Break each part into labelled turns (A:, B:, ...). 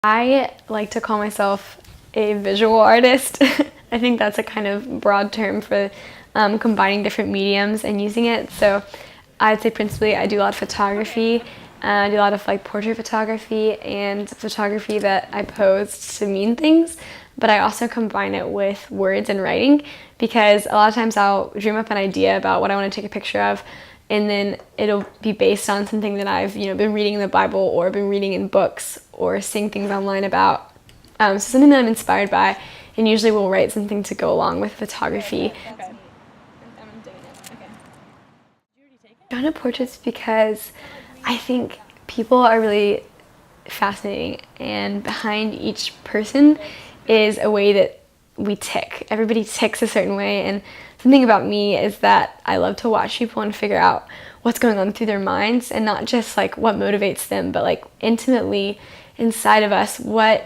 A: I like to call myself a visual artist. I think that's a kind of broad term for combining different mediums and using it. So I'd say principally I do a lot of photography. I do a lot of portrait photography and photography that I pose to mean things, but I also combine it with words and writing, because a lot of times I'll dream up an idea about what I want to take a picture of, and then it'll be based on something that I've been reading in the Bible or been reading in books or seeing things online about. So something that I'm inspired by, and usually we'll write something to go along with photography.
B: Okay.
A: Drawn to portraits because I think people are really fascinating, and behind each person is a way that we tick. Everybody ticks a certain way, and something about me is that I love to watch people and figure out what's going on through their minds, and not just what motivates them, but intimately inside of us, what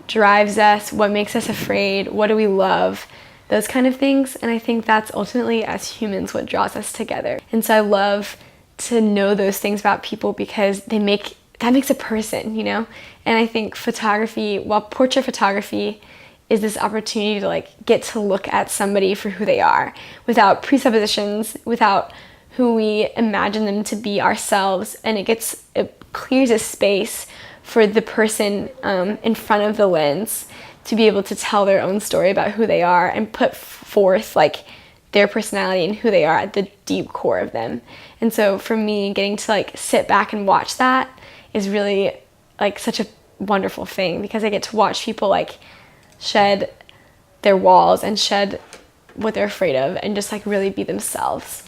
A: drives us, what makes us afraid, what do we love, those kind of things. And I think that's ultimately, as humans, what draws us together. And so I love to know those things about people, because that makes a person, And I think photography, while portrait photography is this opportunity to get to look at somebody for who they are, without presuppositions, without who we imagine them to be ourselves, and it clears a space for the person in front of the lens to be able to tell their own story about who they are and put forth their personality and who they are at the deep core of them. And so for me, getting to sit back and watch that is really such a wonderful thing, because I get to watch people shed their walls and shed what they're afraid of, and just really be themselves.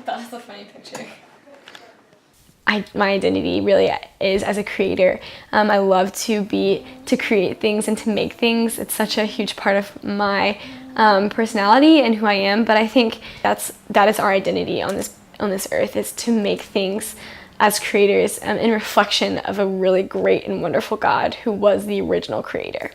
B: That's a funny picture.
A: My identity really is as a creator. I love to create things and to make things. It's such a huge part of my personality and who I am. But I think that is our identity on this earth, is to make things as creators in reflection of a really great and wonderful God who was the original creator.